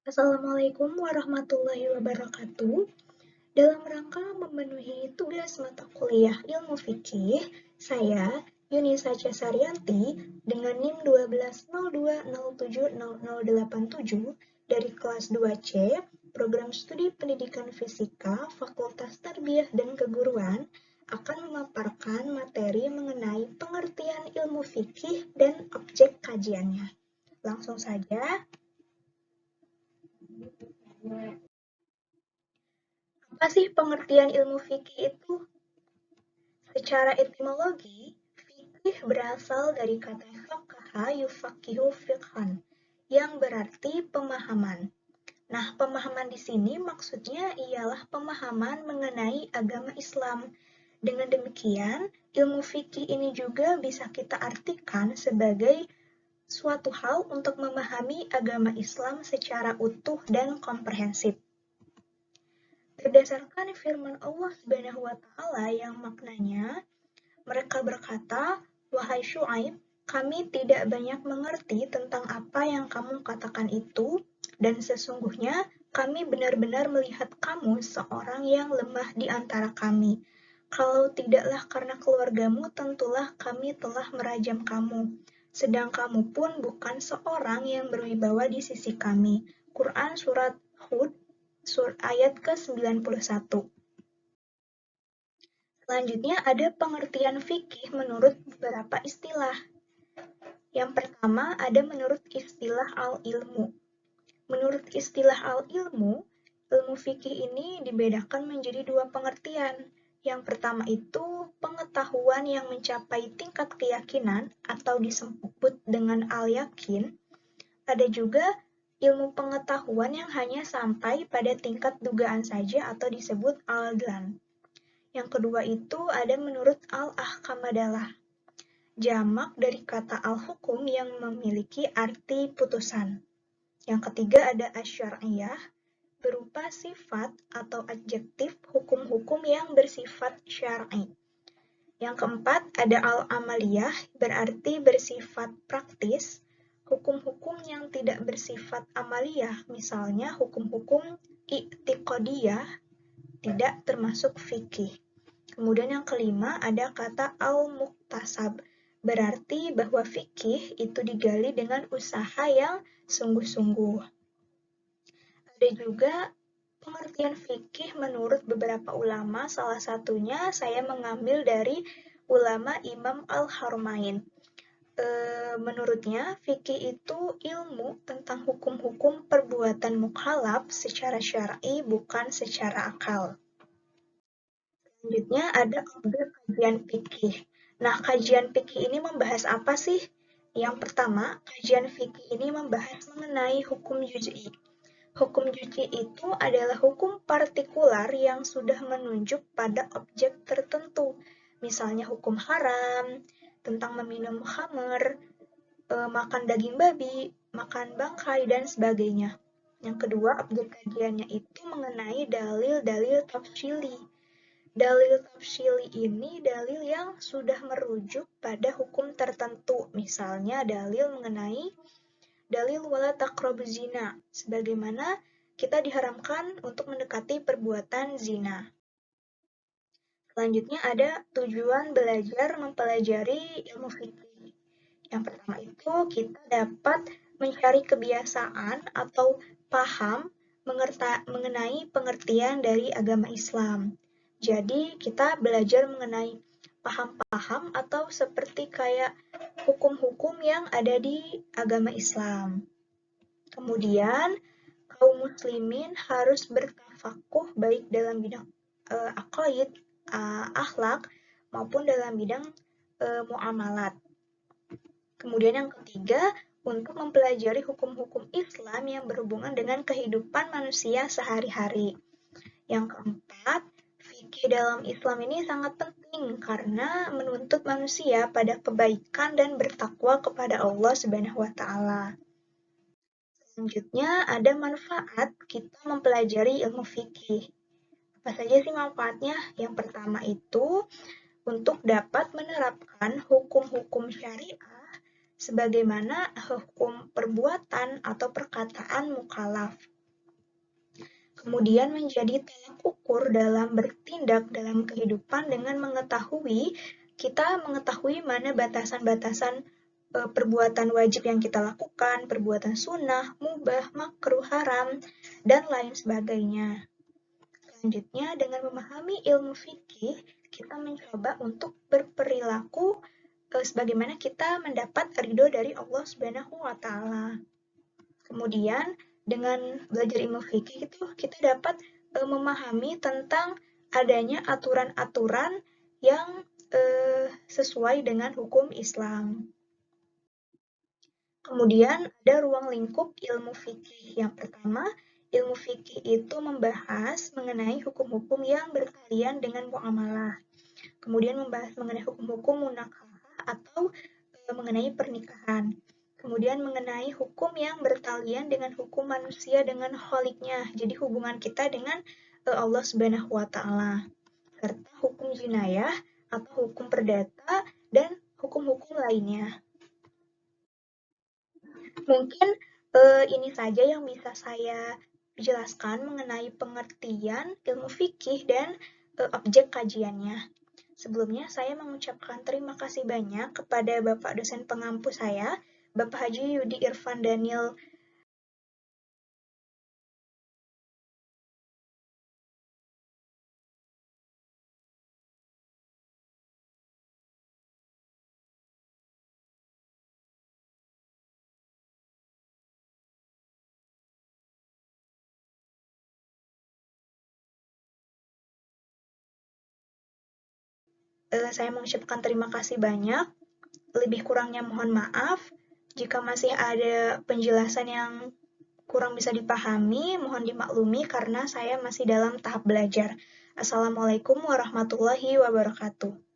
Assalamualaikum warahmatullahi wabarakatuh. Dalam rangka memenuhi tugas mata kuliah Ilmu Fikih, saya, Yunisa Cesarianti, dengan NIM 1202070087 dari kelas 2C, Program Studi Pendidikan Fisika, Fakultas Tarbiyah dan Keguruan, akan memaparkan materi mengenai pengertian ilmu fikih dan objek kajiannya. Langsung saja. Apa sih pengertian ilmu fikih itu? Secara etimologi, fikih berasal dari kata faqaha yufaqihu fiqhan, yang berarti pemahaman. Nah, pemahaman di sini maksudnya ialah pemahaman mengenai agama Islam. Dengan demikian, ilmu fikih ini juga bisa kita artikan sebagai suatu hal untuk memahami agama Islam secara utuh dan komprehensif. Berdasarkan firman Allah Subhanahu wa Ta'ala yang maknanya, mereka berkata, "Wahai Syuaib, kami tidak banyak mengerti tentang apa yang kamu katakan itu, dan sesungguhnya kami benar-benar melihat kamu seorang yang lemah di antara kami. Kalau tidaklah karena keluargamu, tentulah kami telah merajam kamu. Sedang kamu pun bukan seorang yang berwibawa di sisi kami." Quran Surat Hud, ayat ke-91. Selanjutnya ada pengertian fikih menurut beberapa istilah. Yang pertama ada menurut istilah al-ilmu. Menurut istilah al-ilmu, ilmu fikih ini dibedakan menjadi dua pengertian. Yang pertama itu pengetahuan yang mencapai tingkat keyakinan atau disebut dengan al-yakin. Ada juga ilmu pengetahuan yang hanya sampai pada tingkat dugaan saja atau disebut al-dhan. Yang kedua itu ada menurut al-ahkamadalah, jamak dari kata al-hukum yang memiliki arti putusan. Yang ketiga ada asy-syar'iyyah, berupa sifat atau adjektif hukum-hukum yang bersifat syar'i. Yang keempat ada al-amaliyah, berarti bersifat praktis, hukum-hukum yang tidak bersifat amaliyah, misalnya hukum-hukum i'tiqadiyah, tidak termasuk fikih. Kemudian yang kelima ada kata al-muktasab, berarti bahwa fikih itu digali dengan usaha yang sungguh-sungguh. Ada juga pengertian fikih menurut beberapa ulama, salah satunya saya mengambil dari ulama Imam Al-Haramain. Menurutnya, fikih itu ilmu tentang hukum-hukum perbuatan mukhalaf secara syar'i, bukan secara akal. Selanjutnya ada objek kajian fikih. Nah, kajian fikih ini membahas apa sih? Yang pertama, kajian fikih ini membahas mengenai hukum juz'i. Hukum juz'i itu adalah hukum partikular yang sudah menunjuk pada objek tertentu. Misalnya hukum haram, tentang meminum khamr, makan daging babi, makan bangkai, dan sebagainya. Yang kedua, objek kajiannya itu mengenai dalil-dalil tafsili. Dalil tafsili ini dalil yang sudah merujuk pada hukum tertentu, misalnya dalil mengenai dalil wala taqrabu zina, sebagaimana kita diharamkan untuk mendekati perbuatan zina. Selanjutnya ada tujuan belajar mempelajari ilmu fikih. Yang pertama itu kita dapat mencari kebiasaan atau paham mengenai pengertian dari agama Islam. Jadi kita belajar mengenai paham-paham atau seperti kayak hukum-hukum yang ada di agama Islam. Kemudian kaum muslimin harus bertafakuh baik dalam bidang aqaid, akhlak maupun dalam bidang muamalat. Kemudian yang ketiga, untuk mempelajari hukum-hukum Islam yang berhubungan dengan kehidupan manusia sehari-hari. Yang keempat, fikih dalam Islam ini sangat penting karena menuntut manusia pada kebaikan dan bertakwa kepada Allah Subhanahu wa Ta'ala. Selanjutnya, ada manfaat kita mempelajari ilmu fikih. Apa saja sih manfaatnya? Yang pertama itu untuk dapat menerapkan hukum-hukum syariah sebagaimana hukum perbuatan atau perkataan mukallaf. Kemudian menjadi tolak ukur dalam bertindak dalam kehidupan dengan kita mengetahui mana batasan-batasan perbuatan wajib yang kita lakukan, perbuatan sunnah, mubah, makruh, haram, dan lain sebagainya. Selanjutnya, dengan memahami ilmu fikih, kita mencoba untuk berperilaku sebagaimana kita mendapat ridho dari Allah Subhanahu wa Ta'ala. Kemudian, dengan belajar ilmu fikih itu kita dapat memahami tentang adanya aturan-aturan yang sesuai dengan hukum Islam. Kemudian ada ruang lingkup ilmu fikih. Yang pertama, ilmu fikih itu membahas mengenai hukum-hukum yang berkaitan dengan muamalah. Kemudian membahas mengenai hukum-hukum munakalah atau mengenai pernikahan. Kemudian mengenai hukum yang bertalian dengan hukum manusia dengan kholiknya. Jadi hubungan kita dengan Allah Subhanahu wa Ta'ala. Serta hukum jinayah atau hukum perdata dan hukum-hukum lainnya. Mungkin ini saja yang bisa saya jelaskan mengenai pengertian ilmu fikih dan objek kajiannya. Sebelumnya, saya mengucapkan terima kasih banyak kepada Bapak dosen pengampu saya, Bapak Haji Yudi Irfan Daniel. Saya mengucapkan terima kasih banyak. Lebih kurangnya mohon maaf. Jika masih ada penjelasan yang kurang bisa dipahami, mohon dimaklumi karena saya masih dalam tahap belajar. Assalamualaikum warahmatullahi wabarakatuh.